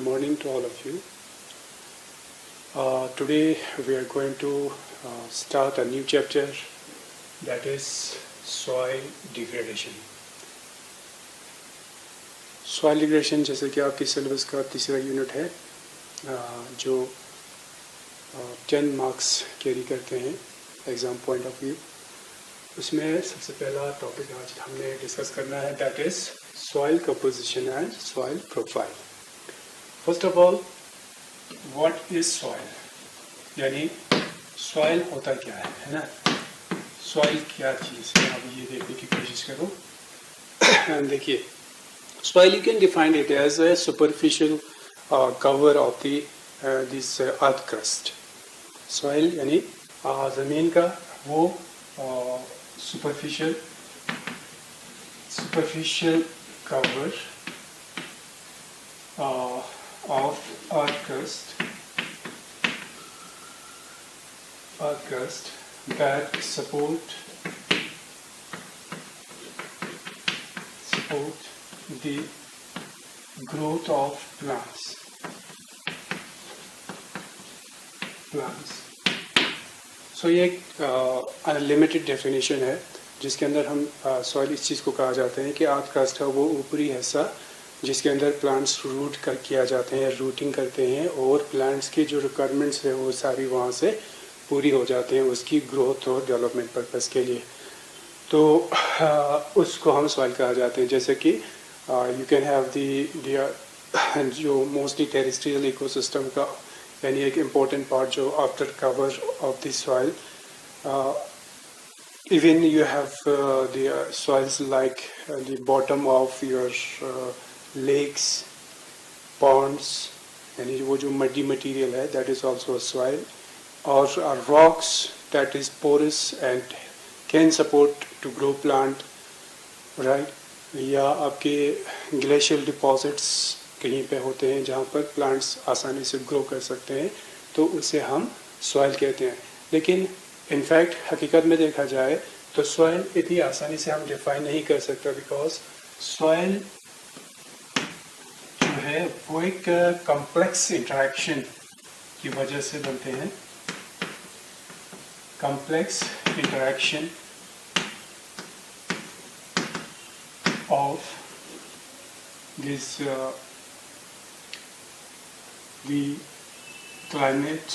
morning to all of you. Today we are going to start a new chapter, that is soil degradation. Soil degradation जैसे कि आपके syllabus का तीसरा unit है जो 10 marks carry करते हैं एग्ज़ाम पॉइंट ऑफ व्यू. उसमें सबसे पहला टॉपिक आज हमने डिस्कस करना है, that is soil composition and soil profile. First of all, what is soil? यानी soil होता क्या है ना? Soil क्या चीज़ है? अब ये देखने की कोशिश करो. देखिए, soil you can define it as a superficial cover of the this earth crust. Soil यानी ज़मीन का वो superficial cover of earth crust that support the growth of plants. So ये अनलिमिटेड डेफिनेशन है जिसके अंदर हम सॉइल इस चीज़ को कहा जाते हैं कि अर्थ क्रस्ट है वो ऊपरी हिस्सा जिसके अंदर प्लांट्स रूट किया जाते हैं, रूटिंग करते हैं और प्लांट्स की जो रिक्वायरमेंट्स है वो सारी वहाँ से पूरी हो जाते हैं उसकी ग्रोथ और डेवलपमेंट पर्पस के लिए. तो उसको हम सॉइल कहा जाते हैं. जैसे कि यू कैन हैव दी जो मोस्टली टेरेस्ट्रियल इकोसिस्टम का यानी एक इम्पोर्टेंट पार्ट जो after cover of the soil. Even you have the soils like the bottom of your lakes, ponds, and वो जो muddy material है, that is also a soil. Or rocks that is porous and can support to grow plant, right? या आपके glacial deposits कहीं पे होते हैं जहाँ पर plants आसानी से grow कर सकते हैं, तो उसे हम soil कहते हैं. लेकिन इनफैक्ट हकीकत में देखा जाए तो सॉइल इतनी आसानी से हम डिफाइन नहीं कर सकते बिकॉज सॉइल जो है वो एक कॉम्प्लेक्स इंटरेक्शन की वजह से बनते हैं. Complex interaction of this the climate,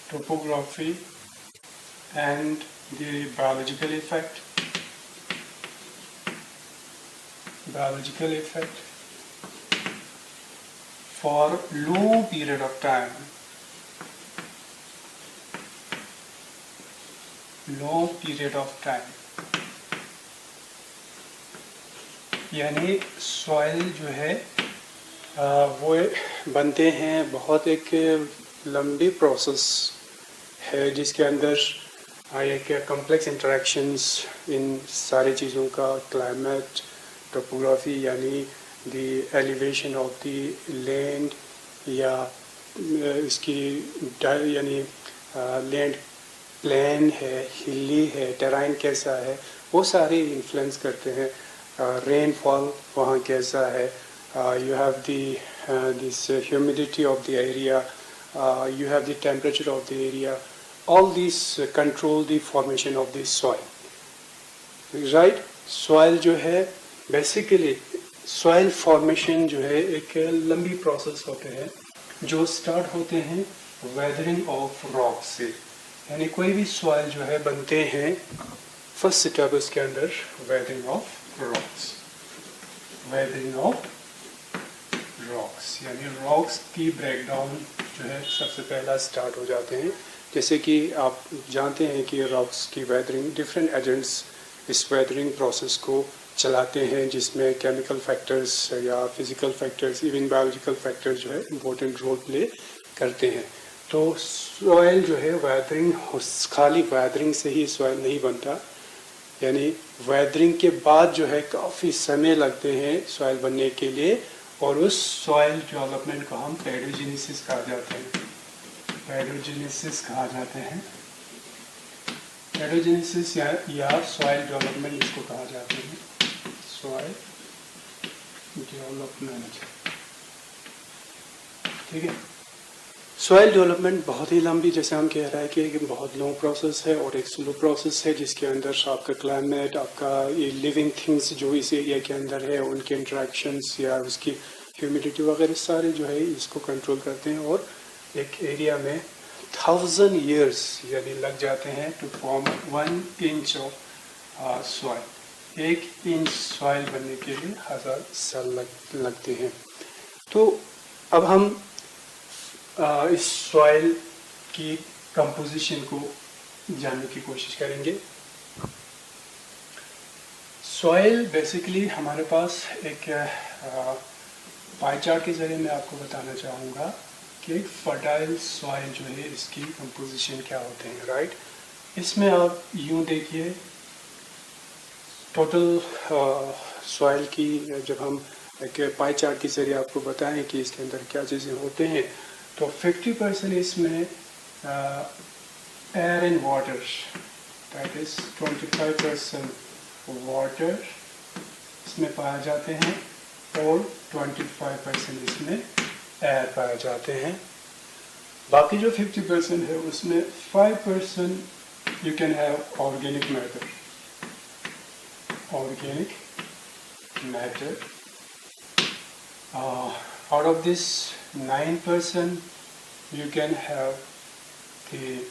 topography, and the biological effect for low period of time. यानी सॉइल जो है वो बनते हैं, बहुत एक लंबी प्रोसेस है जिसके अंदर एक कॉम्प्लेक्स इंटरेक्शंस इन सारी चीज़ों का, क्लाइमेट, टोपोग्राफी यानी the elevation of the land या इसकी यानी लैंड प्लेन है, हिली है, टेराइन कैसा है, वो सारे इन्फ्लुएंस करते हैं. रेनफॉल वहाँ कैसा है, you have this humidity of the area, you have the temperature of the area, all these control the formation of the soil, right? Soil जो है basically soil formation जो है एक लंबी process होते हैं जो start होते हैं weathering of rocks से. यानी कोई भी soil जो है बनते हैं first step उसके अंदर weathering of rocks यानी रॉक्स की ब्रेकडाउन जो है सबसे पहला स्टार्ट हो जाते हैं. जैसे कि आप जानते हैं कि रॉक्स की वेदरिंग, डिफरेंट एजेंट्स इस वेदरिंग प्रोसेस को चलाते हैं जिसमें केमिकल फैक्टर्स या physical factors, even biological factors जो है इम्पोर्टेंट रोल प्ले करते हैं. तो सॉइल जो है वेदरिंग, खाली वेदरिंग से ही सॉइल नहीं बनता, यानी वेदरिंग के बाद जो है काफ़ी समय लगते हैं सॉइल बनने के लिए और उस सॉइल डेवलपमेंट को हम पैडोजेनेसिस कहा जाते हैं. पेडोजेनेसिस या सॉइल डेवलपमेंट इसको कहा जाता है, सॉइल डेवलपमेंट। ठीक है, सॉइल डेवलपमेंट बहुत ही लंबी, जैसे हम कह रहे हैं कि एक बहुत लॉन्ग प्रोसेस है और एक स्लो प्रोसेस है, जिसके अंदर आपका क्लाइमेट, आपका ये लिविंग थिंग्स जो इस एरिया के अंदर है उनके इंटरेक्शंस या उसकी ह्यूमिडिटी वगैरह सारे जो है इसको कंट्रोल करते हैं। और एक एरिया में 1000 years यानी लग जाते हैं to form 1 inch of soil. 1 inch soil बनने के लिए 1000 साल लगते हैं। तो अब हम इस सॉइल की कंपोजिशन को जानने की कोशिश करेंगे। सॉइल बेसिकली हमारे पास एक पाई चार्ट के जरिए मैं आपको बताना चाहूँगा कि एक फर्टाइल सॉइल जो है इसकी कंपोजिशन क्या होते हैं, राइट। इसमें आप यूँ देखिए, टोटल सॉइल की जब हम एक पाई चार्ट के जरिए आपको बताएं कि इसके अंदर क्या चीज़ें होते हैं, तो 50% इसमें air and water, that is 25% water इसमें पाए जाते हैं और 25% इसमें एयर पाए जाते हैं। बाकी जो 50% है उसमें 5% you can have organic matter, out of this 9% you can have the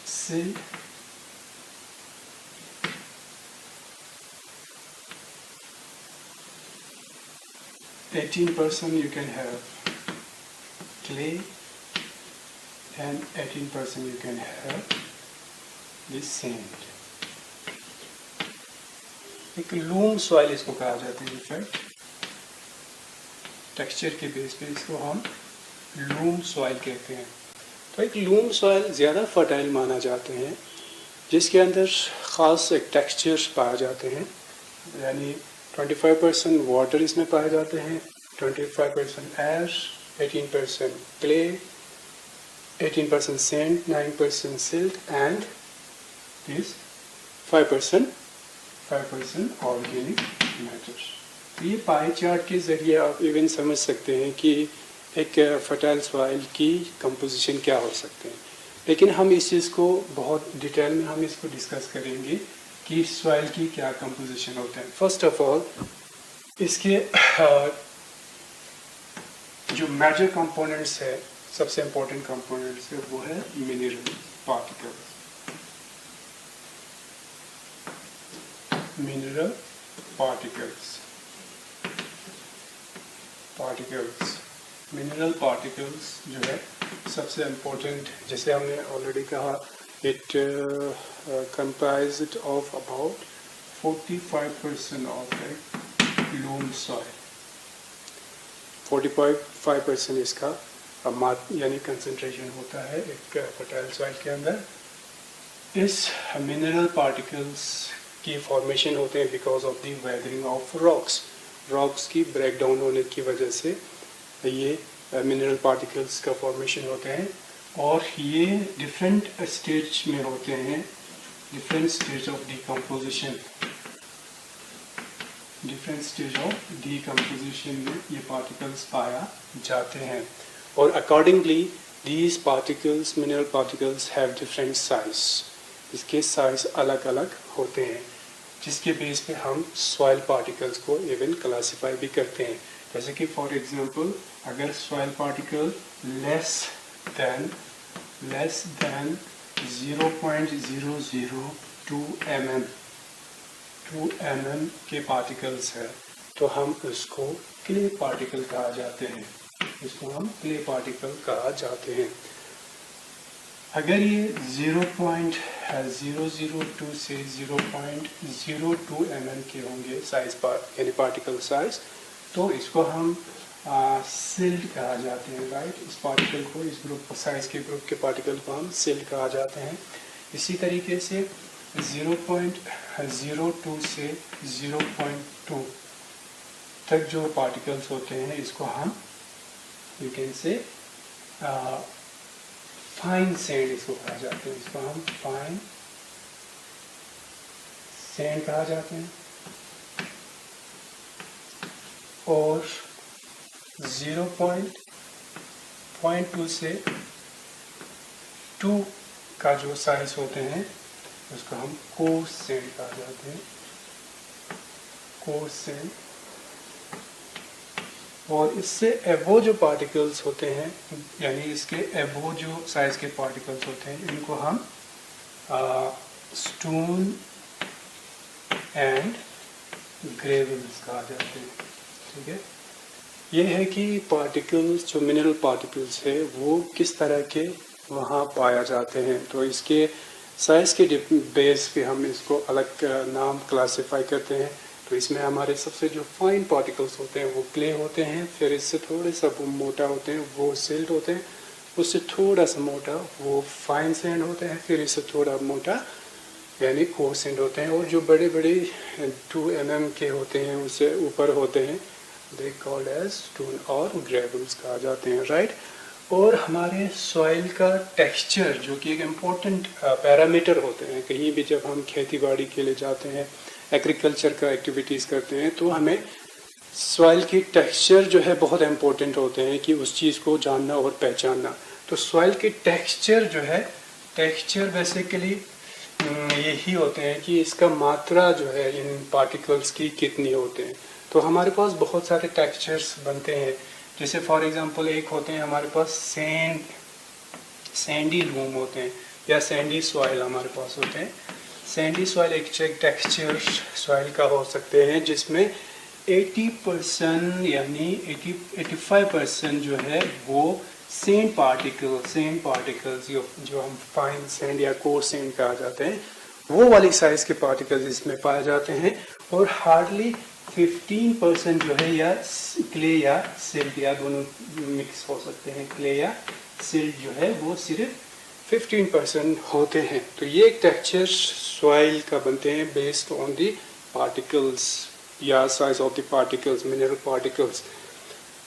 silt, 18% you can have clay, and 18% you can have the sand. एक लूम सॉइल इसको कहा जाता है, इनफैक्ट टेक्सचर के बेस पे इसको हम लूम सॉइल कहते हैं। तो एक लूम सॉइल ज़्यादा फर्टाइल माना जाते हैं, जिसके अंदर ख़ास एक टेक्सचर्स पाए जाते हैं, यानी 25% वाटर इसमें पाए जाते हैं, 25% air, 18% clay, 18% sand, 9% silt and this 5% organic matter. तो ये पाई चार्ट के ज़रिए आप इवन समझ सकते हैं कि एक फर्टाइल सॉइल की कंपोजिशन क्या हो सकते हैं। लेकिन हम इस चीज़ को बहुत डिटेल में हम इसको डिस्कस करेंगे कि सॉइल की क्या कंपोजिशन होते हैं। फर्स्ट ऑफ ऑल इसके जो मेजर कंपोनेंट्स है, सबसे इम्पोर्टेंट कंपोनेंट्स है, वो है मिनरल पार्टिकल्स। मिनरल पार्टिकल्स जो है सबसे इम्पोर्टेंट, जैसे हमने ऑलरेडी कहा, it comprised of about 45% of the loam soil। 45% इसका यानी कंसंट्रेशन होता है एक फर्टाइल सॉइल के अंदर। इस मिनरल पार्टिकल्स की फॉर्मेशन होते हैं because of the weathering of rocks की ब्रेकडाउन होने की वजह से ये मिनरल पार्टिकल्स का फॉर्मेशन होते हैं, और ये डिफरेंट स्टेज में होते हैं, डिफरेंट स्टेज ऑफ डिकम्पोजिशन में ये पार्टिकल्स पाया जाते हैं। और accordingly these particles, mineral particles have different size, इसके साइज अलग अलग होते हैं, जिसके बेस पे हम सॉइल पार्टिकल्स को इवन क्लासीफाई भी करते हैं। जैसे कि फॉर एग्जांपल, अगर soil particle less than 0.002 mm के पार्टिकल्स है तो हम उसको क्ले पार्टिकल कहा जाते हैं, अगर ये 0.002 से 0.02 mm के होंगे साइज यानी पार्टिकल साइज, तो इसको हम सिल्ट कहा जाते हैं, राइट। इस पार्टिकल को, इस ग्रुप साइज के ग्रुप के पार्टिकल को हम सिल्ट कहा जाते हैं। इसी तरीके से 0.02 से 0.2 तक जो पार्टिकल्स होते हैं इसको हम you can say fine sand इसको कहा जाते हैं, इसको हम फाइन सैंड कहा जाते हैं। और 0.2 से 2 का जो साइज होते हैं उसको हम कोर्स सैंड कहा जाते हैं, कोर्स सैंड। और इससे एबो जो पार्टिकल्स होते हैं, यानी इसके एबो जो साइज के पार्टिकल्स होते हैं, इनको हम स्टोन एंड ग्रेवल्स कहा जाते हैं। ठीक है, ये है कि पार्टिकल्स जो मिनरल पार्टिकल्स है वो किस तरह के वहाँ पाया जाते हैं। तो इसके साइज के बेस पे हम इसको अलग नाम क्लासिफाई करते हैं। तो इसमें हमारे सबसे जो फाइन पार्टिकल्स होते हैं वो क्ले होते हैं, फिर इससे थोड़े सा वो मोटा होते हैं वो सिल्ट होते हैं, उससे थोड़ा सा मोटा वो फाइन सैंड होते हैं, फिर इससे थोड़ा मोटा यानी कोर्स सैंड होते हैं। और जो बड़े बड़े 2 mm के होते हैं उससे ऊपर होते हैं, दे कॉल्ड एज स्टोन और ग्रेवल्स कहा जाते हैं, राइट। और हमारे सॉइल का टेक्सचर जो कि एक इम्पोर्टेंट पैरामीटर होते हैं, कहीं भी जब हम खेती बाड़ी के लिए जाते हैं, एग्रीकल्चर का एक्टिविटीज़ करते हैं, तो हमें सॉइल की टेक्सचर जो है बहुत इम्पोर्टेंट होते हैं कि उस चीज़ को जानना और पहचानना। तो सॉइल की टेक्सचर जो है, टेक्सचर बेसिकली यही होते हैं कि इसका मात्रा जो है इन पार्टिकल्स की कितनी होते हैं। तो हमारे पास बहुत सारे टेक्सचर्स बनते हैं, जैसे फॉर एग्जांपल एक होते हैं हमारे पास सैंडी लूम होते हैं या सैंडी सॉइल हमारे पास होते हैं। सैंडी सॉइल एक टेक्सचर सॉइल का हो सकते हैं जिसमें 80% यानी 85% जो है वो सैंड पार्टिकल्स जो हम फाइन सैंड या कोर्स सैंड कहा जाते हैं, वो वाली साइज के पार्टिकल्स इसमें पाए जाते हैं। और हार्डली 15% जो है या क्ले या सिल्ट या दोनों मिक्स हो सकते हैं, क्ले या सिल्ट जो है वो सिर्फ 15% होते हैं। तो ये टेक्सचर सॉइल का बनते हैं बेस्ड ऑन दी पार्टिकल्स या size of the particles, mineral particles.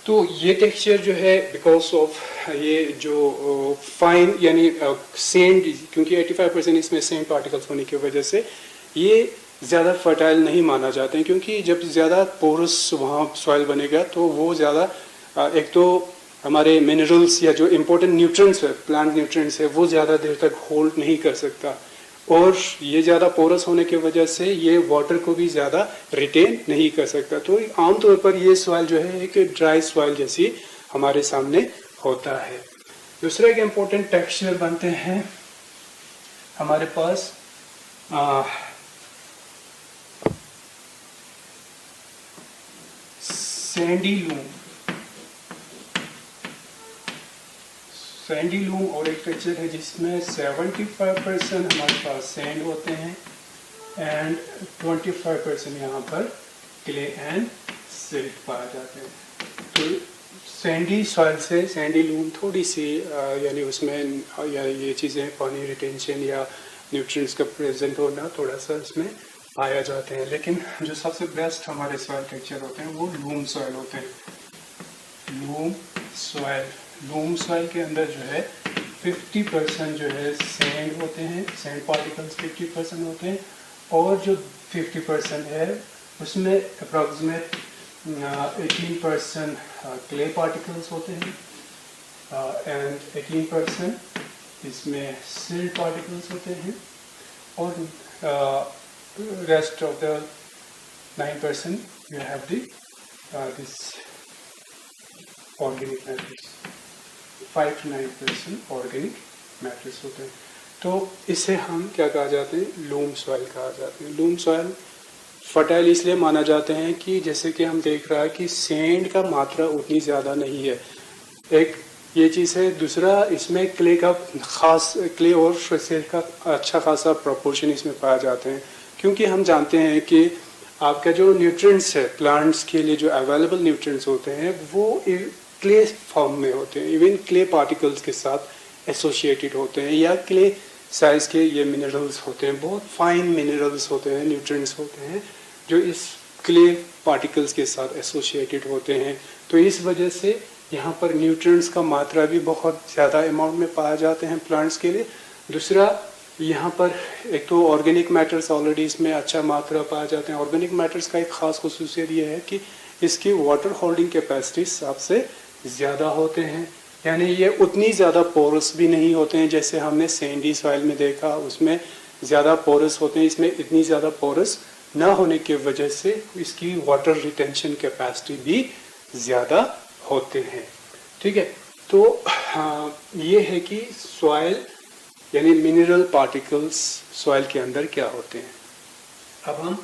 तो ये टेक्सचर जो है बिकॉज ऑफ ये जो फाइन यानी सैंड, क्योंकि 85% इसमें सैंड पार्टिकल्स होने की वजह से ये ज़्यादा फर्टाइल नहीं माना जाते हैं, क्योंकि जब ज़्यादा पोरस वहाँ सॉइल बनेगा तो वो ज़्यादा एक तो हमारे मिनरल्स या जो इम्पोर्टेंट न्यूट्रिएंट्स है, प्लांट न्यूट्रिएंट्स है, वो ज़्यादा देर तक होल्ड नहीं कर सकता। और ये ज़्यादा पोरस होने की वजह से ये वाटर को भी ज़्यादा रिटेन नहीं कर सकता। तो आमतौर पर ये सॉइल जो है एक ड्राई सॉइल जैसी हमारे सामने होता है। दूसरा एक इम्पोर्टेंट टेक्सचर बनते हैं हमारे पास सैंडी लूम। सैंडी लूम और एक टेक्सचर है जिसमें 75% हमारे पास सैंड होते हैं एंड 25% यहाँ पर क्ले एंड सिल्ट पाए जाते हैं। तो सैंडी सॉइल से सैंडी लूम थोड़ी सी यानी उसमें या ये चीज़ें पानी रिटेंशन या न्यूट्रिएंट्स का प्रेजेंट होना थोड़ा सा इसमें पाया जाते हैं। लेकिन जो सबसे बेस्ट हमारे सॉइल टेक्सचर होते हैं वो लूम सॉइल होते हैं। लूम सॉइल के अंदर जो है 50% जो है सैंड होते हैं, सैंड पार्टिकल्स 50% होते हैं, और जो 50% है उसमें अप्रॉक्सीमेट 18% क्ले पार्टिकल्स होते हैं एंड 18% इसमें सिल्ट पार्टिकल्स होते हैं, और rest of the 9% you have the this organic matters, 5 to 9% organic matters होते हैं। तो इसे हम क्या कहा जाते हैं, लूम सॉइल कहा जाते हैं। लूम सॉइल फर्टाइल इसलिए माना जाते हैं कि जैसे कि हम देख रहा है कि सैंड का मात्रा उतनी ज़्यादा नहीं है, एक ये चीज़ है। दूसरा इसमें क्ले का खास, क्ले और सिल्ट का अच्छा खासा प्रोपोर्शन इसमें पाए जाते हैं, क्योंकि हम जानते हैं कि आपका जो न्यूट्रिएंट्स है प्लांट्स के लिए, जो अवेलेबल न्यूट्रिएंट्स होते हैं वो क्ले फॉर्म में होते हैं, इवन क्ले पार्टिकल्स के साथ एसोसिएटेड होते हैं, या क्ले साइज के ये मिनरल्स होते हैं, बहुत फाइन मिनरल्स होते हैं, न्यूट्रिएंट्स होते हैं जो इस क्ले पार्टिकल्स के साथ एसोसिएटेड होते हैं। तो इस वजह से यहाँ पर न्यूट्रिएंट्स का मात्रा भी बहुत ज़्यादा अमाउंट में पाए जाते हैं प्लांट्स के लिए। दूसरा, यहाँ पर एक तो ऑर्गेनिक मैटर्स ऑलरेडी इसमें अच्छा मात्रा पाए जाते हैं। ऑर्गेनिक मैटर्स का एक ख़ास खुसूसियत ये है कि इसकी वाटर होल्डिंग कैपेसिटी सबसे ज़्यादा होते हैं, यानी ये उतनी ज़्यादा पोरस भी नहीं होते हैं जैसे हमने सैंडी सॉइल में देखा, उसमें ज़्यादा पोरस होते हैं। इसमें इतनी ज़्यादा पोरस ना होने की वजह से इसकी वाटर रिटेंशन कैपेसिटी भी ज़्यादा होते हैं। ठीक है, तो हाँ, ये है कि सॉइल यानी मिनरल पार्टिकल्स सॉइल के अंदर क्या होते हैं। अब हम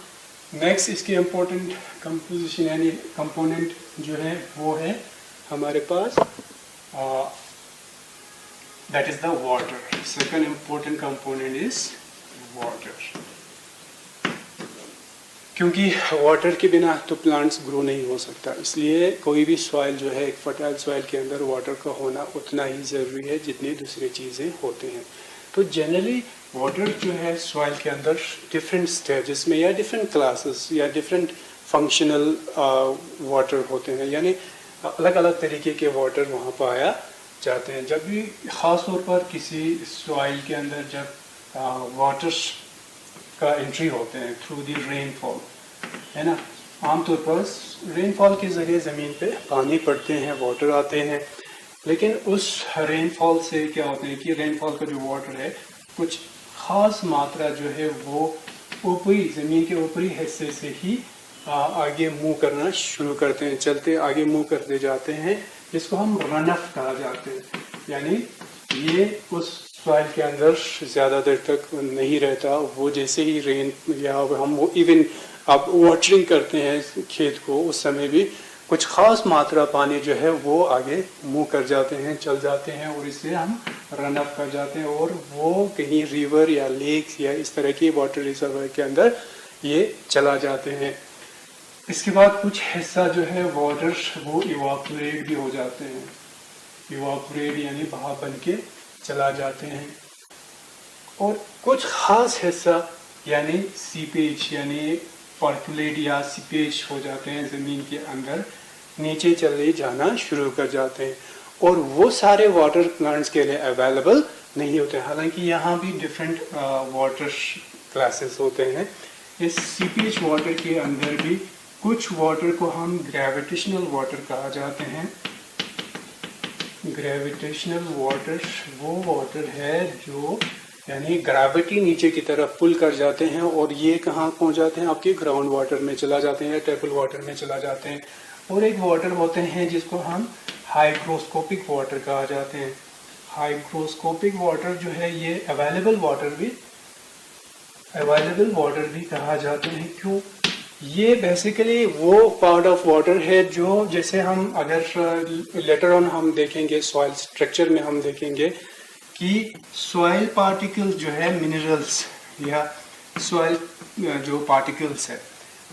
नेक्स्ट इसकी इम्पोर्टेंट कंपोजिशन यानी कंपोनेंट जो है वो है हमारे पास that is the water. Second important component is water, क्योंकि वाटर के बिना तो प्लांट्स ग्रो नहीं हो सकता, इसलिए कोई भी सॉइल जो है एक फर्टाइल सॉइल के अंदर वाटर का होना उतना ही ज़रूरी है जितनी दूसरी चीज़ें होते हैं। तो जनरली वाटर जो है सॉइल के अंदर डिफरेंट स्टेजेस में या डिफरेंट क्लासेस या डिफरेंट फंक्शनल वाटर होते हैं, यानी अलग अलग तरीके के वाटर वहाँ पाया जाते हैं। जब भी ख़ास तौर पर किसी सॉइल के अंदर जब वाटर का एंट्री होते हैं थ्रू दी रेनफॉल, है ना, आमतौर पर रेनफॉल के ज़रिए ज़मीन पे पानी पड़ते हैं, वाटर आते हैं, लेकिन उस रेनफॉल से क्या होता है कि रेनफॉल का जो वाटर है कुछ ख़ास मात्रा जो है वो ऊपरी ज़मीन के ऊपरी हिस्से से ही आगे मूव करना शुरू करते हैं, चलते आगे मूव करते जाते हैं, जिसको हम रन ऑफ कहा जाते हैं। यानी ये उस सॉइल के अंदर ज़्यादा देर तक नहीं रहता, वो जैसे ही रेन या हम वो इवन आप वाटरिंग करते हैं खेत को, उस समय भी कुछ ख़ास मात्रा पानी जो है वो आगे मूव कर जाते हैं, चल जाते हैं, और इससे हम रन अप कर जाते हैं और वो कहीं रिवर या लेक्स या इस तरह की वाटर रिजर्वर के अंदर ये चला जाते हैं। इसके बाद कुछ हिस्सा जो है वाटर वो इवापोरेट भी हो जाते हैं, इवापोरेट यानी भाप बन के चला जाते हैं, और कुछ ख़ास हिस्सा यानी सीपेज यानी पर्कुलेट या सीपेज हो जाते हैं, ज़मीन के अंदर नीचे चले जाना शुरू कर जाते हैं, और वो सारे वाटर प्लांट्स के लिए अवेलेबल नहीं होते। हालांकि यहाँ भी डिफरेंट वाटर क्लासेस होते हैं। इस सीपेज वाटर के अंदर भी कुछ वाटर को हम ग्रेविटेशनल वाटर कहा जाते हैं। ग्रेविटेशनल वाटर वो वाटर है जो यानी ग्रेविटी नीचे की तरफ पुल कर जाते हैं, और ये कहाँ पहुँच जाते हैं, आपके ग्राउंड वाटर में चला जाते हैं या टेबल वाटर में चला जाते हैं। और एक वाटर होते हैं जिसको हम हाइग्रोस्कोपिक वाटर कहा जाते हैं। हाइग्रोस्कोपिक वाटर जो है ये अवेलेबल वाटर भी कहा जाते हैं। क्यों? ये बेसिकली वो पार्ट ऑफ वाटर है जो, जैसे हम अगर लेटर ऑन हम देखेंगे सॉइल स्ट्रक्चर में हम देखेंगे कि सॉइल पार्टिकल्स जो है मिनरल्स या सॉइल जो पार्टिकल्स है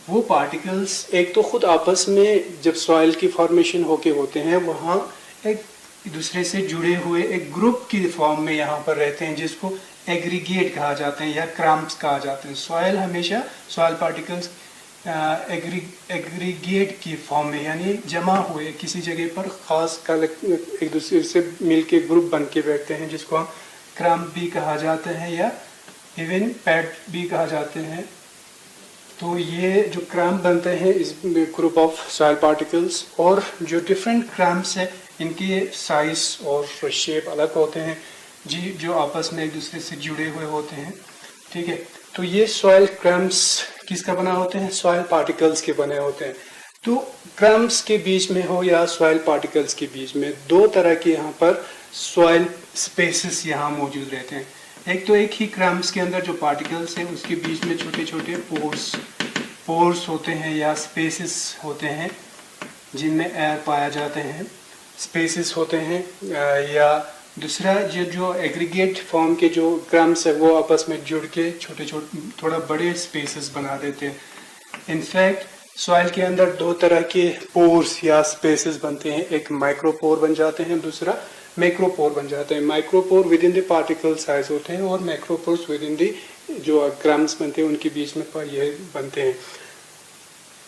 वो पार्टिकल्स एक तो खुद आपस में जब सॉइल की फॉर्मेशन होके होते हैं वहाँ एक दूसरे से जुड़े हुए एक ग्रुप की फॉर्म में यहाँ पर रहते हैं, जिसको एग्रीगेट कहा जाते हैं या क्रम्प्स कहा जाते हैं। सॉइल हमेशा सॉइल पार्टिकल्स एग्रीगेट की फॉर्म में यानी जमा हुए किसी जगह पर खास एक दूसरे से मिलके ग्रुप बन के बैठते हैं, जिसको हम क्रम्प भी कहा जाते हैं या इवन पैड भी कहा जाते हैं। तो ये जो क्रम्प बनते हैं इस ग्रुप ऑफ सॉइल पार्टिकल्स, और जो डिफरेंट क्रम्प्स है इनके साइज और शेप अलग होते हैं जी, जो आपस में एक दूसरे से जुड़े हुए होते हैं। ठीक है, तो ये सॉइल क्रम्प्स किसका बना होते हैं? सॉइल पार्टिकल्स के बने होते हैं। तो क्रम्प्स के बीच में हो या सॉइल पार्टिकल्स के बीच में दो तरह के यहाँ पर सॉइल स्पेसेस यहाँ मौजूद रहते हैं। एक तो एक ही क्रम्प्स के अंदर जो पार्टिकल्स हैं उसके बीच में छोटे छोटे पोर्स होते हैं या स्पेसेस होते हैं जिनमें एयर पाया जाते हैं, स्पेसेस होते हैं। या दूसरा जो एग्रीगेट फॉर्म के जो क्रम्प्स है वो आपस में जुड़ के छोटे छोटे थोड़ा बड़े स्पेसेस बना देते हैं। इनफैक्ट सॉइल के अंदर दो तरह के पोर्स या स्पेसेस बनते हैं, एक माइक्रोपोर बन जाते हैं, दूसरा मैक्रोपोर बन जाते हैं। Micropore with in the particle size होते हैं और मैक्रोपोर्स विद इन द जो क्रम्प्स बनते हैं उनके बीच में ये बनते हैं।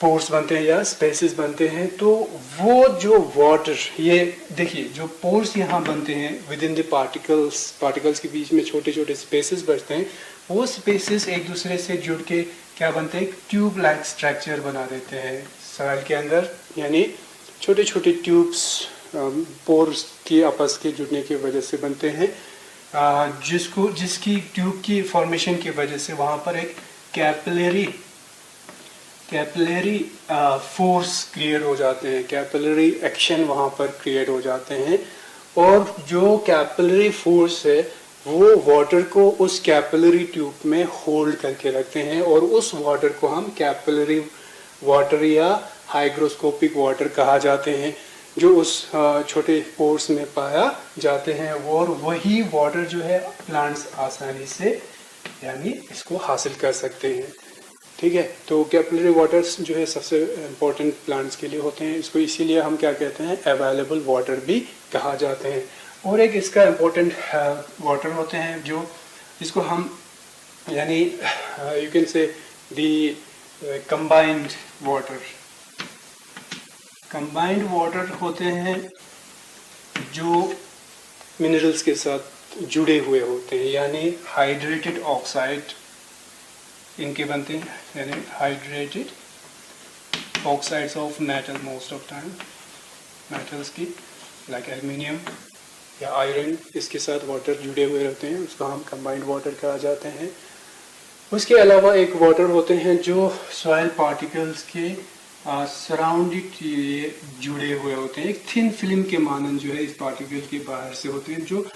पोर्स बनते हैं या स्पेसेस बनते हैं, तो वो जो वाटर, ये देखिए जो पोर्स यहाँ बनते हैं विद इन द पार्टिकल्स के बीच में छोटे छोटे स्पेसेस बचते हैं, वो स्पेसेस एक दूसरे से जुड़ के क्या बनते हैं, ट्यूब लाइक स्ट्रक्चर बना देते हैं सॉइल के अंदर। यानी छोटे छोटे ट्यूब्स पोर्स की आपस के जुड़ने की वजह से बनते हैं, जिसकी ट्यूब की फॉर्मेशन की वजह से वहाँ पर एक कैपिलरी फोर्स क्रिएट हो जाते हैं, कैपिलरी एक्शन वहाँ पर क्रिएट हो जाते हैं। और जो कैपिलरी फोर्स है वो वाटर को उस कैपिलरी ट्यूब में होल्ड करके रखते हैं, और उस वाटर को हम कैपिलरी वाटर या हाइग्रोस्कोपिक वाटर कहा जाते हैं, जो उस छोटे पोर्स में पाया जाते हैं। और वही वाटर जो है प्लांट्स आसानी से यानी इसको हासिल कर सकते हैं। ठीक है, तो कैपिलरी वाटर्स जो है सबसे इम्पोर्टेंट प्लांट्स के लिए होते हैं। इसको इसीलिए हम क्या कहते हैं, अवेलेबल वाटर भी कहा जाते हैं। और एक इसका इम्पोर्टेंट वाटर होते हैं जो जिसको हम यानी you can say the combined water होते हैं जो मिनरल्स के साथ जुड़े हुए होते हैं, यानी हाइड्रेटेड ऑक्साइड इनके बनते हैं, यानी hydrated oxides of metal, most of time metals की लाइक एल्युमिनियम या आयरन, इसके साथ वाटर जुड़े हुए रहते हैं, उसको हम कंबाइंड वाटर कहा जाते हैं। उसके अलावा एक वाटर होते हैं जो सॉइल पार्टिकल्स के सराउंडिंग जुड़े हुए होते हैं, एक थिन फिल्म के मानंद जो है इस पार्टिकल के बाहर से होते हैं, जो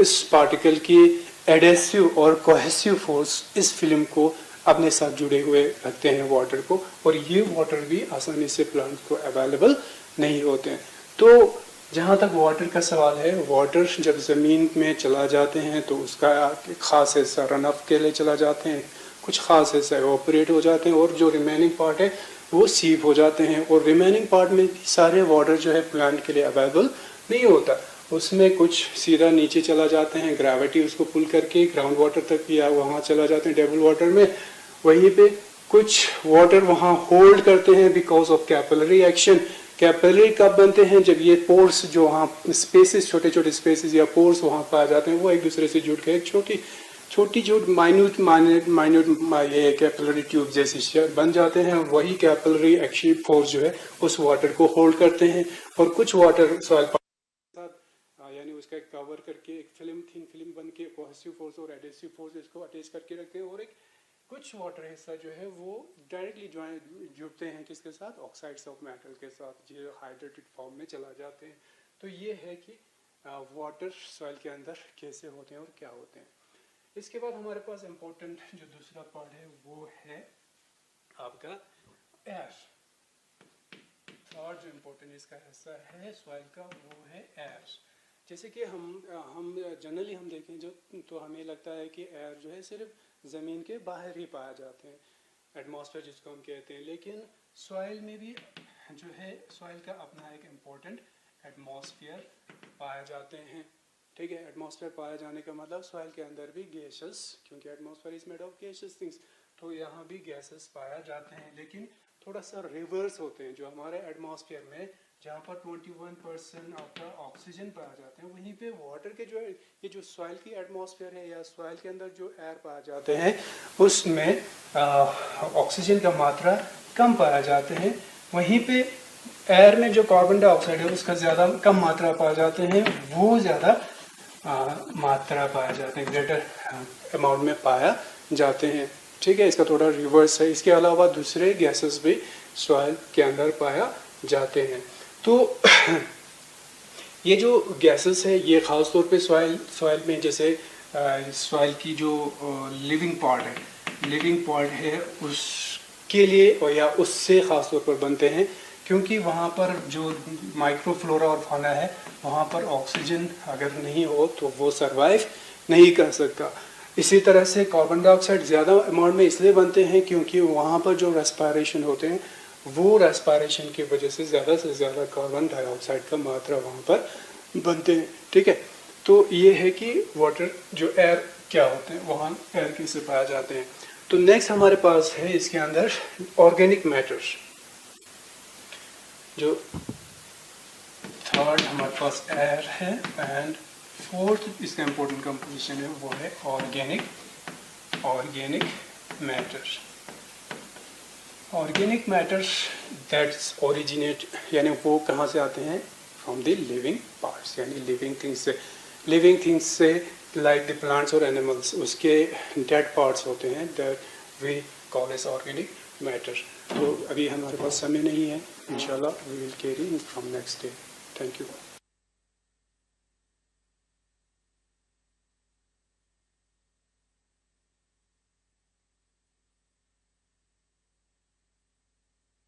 इस पार्टिकल की एडेसिव और कोहेसिव फोर्स इस फिल्म को अपने साथ जुड़े हुए रखते हैं वाटर को, और ये वाटर भी आसानी से प्लांट को अवेलेबल नहीं होते हैं। तो जहाँ तक वाटर का सवाल है, वाटर जब ज़मीन में चला जाते हैं तो उसका खास हिस्सा रन अप के लिए चला जाते हैं, कुछ खास हिस्सा एवापोरेट हो जाते हैं, और जो रिमेनिंग पार्ट है वो सीप हो जाते हैं। और रिमेनिंग पार्ट में सारे वाटर जो है प्लांट के लिए अवेलेबल नहीं होता, उसमें कुछ सीधा नीचे चला जाते हैं, ग्रेविटी उसको पुल करके ग्राउंड वाटर तक या वहाँ चला जाते हैं टेबल वाटर में। वहीं पे कुछ वाटर वहाँ होल्ड करते हैं because of capillary action. Capillary कब बनते हैं, जब ये पोर्स जो वहाँ स्पेसेस, छोटे छोटे स्पेसेस या पोर्स वहाँ पाए जाते हैं, वो एक दूसरे से जुड़ के एक छोटी जो माइन्यूट ये कैपिलरी ट्यूब जैसी बन जाते हैं। वही कैपिलरी एक्शन फोर्स जो है उस वाटर को होल्ड करते हैं, और कुछ वाटर सॉइल यानी उसका एक कवर करके एक थिन फिल्म बन के कोहेसिव फोर्स और एडेसिव फोर्स इसको अटैच करके रखते हैं, और एक कुछ वाटर हिस्सा जो है वो डायरेक्टली जुड़ते हैं किसके साथ, ऑक्साइड्स ऑफ मेटल के साथ, जो हाइड्रेटेड फॉर्म में चला जाते हैं। तो ये है कि वाटर सॉइल के अंदर कैसे होते हैं और क्या होते हैं। इसके बाद हमारे पास इम्पोर्टेंट जो दूसरा पार्ट है वो है आपका एयर। और जो इम्पोर्टेंट इसका हिस्सा है सॉइल का वो है एयर। जैसे कि हम जनरली हम देखें जो, तो हमें लगता है कि एयर जो है सिर्फ ज़मीन के बाहर ही पाए जाते हैं, एटमॉस्फेयर जिसको हम कहते हैं, लेकिन सॉइल में भी जो है सॉइल का अपना एक इम्पोर्टेंट एटमॉस्फेयर पाए जाते हैं। ठीक है, एटमॉस्फेयर पाया जाने का मतलब सॉइल के अंदर भी गैसेस, क्योंकि atmosphere is made of gases things, तो यहाँ भी गैसेस पाया जाते हैं, लेकिन थोड़ा सा रिवर्स होते हैं। जो हमारे एटमॉस्फेयर में जहाँ पर 21% आपका ऑक्सीजन पाया जाते हैं, वहीं पे वाटर के जो ये जो सॉइल की एटमॉस्फेयर है या सॉइल के अंदर जो एयर पाया जाते हैं उसमें ऑक्सीजन का मात्रा कम पाया जाते हैं। वहीं पे एयर में जो कार्बन डाइऑक्साइड है उसका ज़्यादा कम मात्रा पाए जाते हैं, वो ज़्यादा मात्रा पाया जाते हैं, ग्रेटर अमाउंट में पाया जाते हैं। ठीक है, इसका थोड़ा रिवर्स है। इसके अलावा दूसरे गैसेस भी सॉइल के अंदर पाया जाते हैं। तो ये जो गैसेस है ये ख़ास तौर पे सॉइल में, जैसे सॉइल की जो लिविंग पार्ट है उसके लिए और या उससे ख़ास तौर पर बनते हैं, क्योंकि वहाँ पर जो माइक्रोफ्लोरा और फौना है वहाँ पर ऑक्सीजन अगर नहीं हो तो वो सरवाइव नहीं कर सकता। इसी तरह से कार्बन डाइऑक्साइड ज़्यादा अमाउंट में इसलिए बनते हैं क्योंकि वहाँ पर जो रेस्पिरेशन होते हैं वो रेस्पिरेशन की वजह से ज़्यादा कार्बन डाइऑक्साइड का मात्रा वहाँ पर बनते हैं। ठीक है, तो ये है कि वाटर जो एयर क्या होते हैं, वहाँ एयर कैसे पाए जाते हैं। तो नेक्स्ट हमारे पास है इसके अंदर ऑर्गेनिक मैटर। जो थर्ड हमारे पास एयर है एंड फोर्थ इसका इम्पोर्टेंट कंपोजिशन है वो है organic matter. Organic matter that's originate यानी वो कहाँ से आते हैं, फ्रॉम द लिविंग पार्ट्स, यानी लिविंग थिंग्स से लाइक द प्लांट्स और एनिमल्स, उसके डेड पार्ट्स होते हैं that we call as organic matter. तो अभी हमारे पास समय नहीं है, इंशाल्लाह we will carry from next day. Thank you.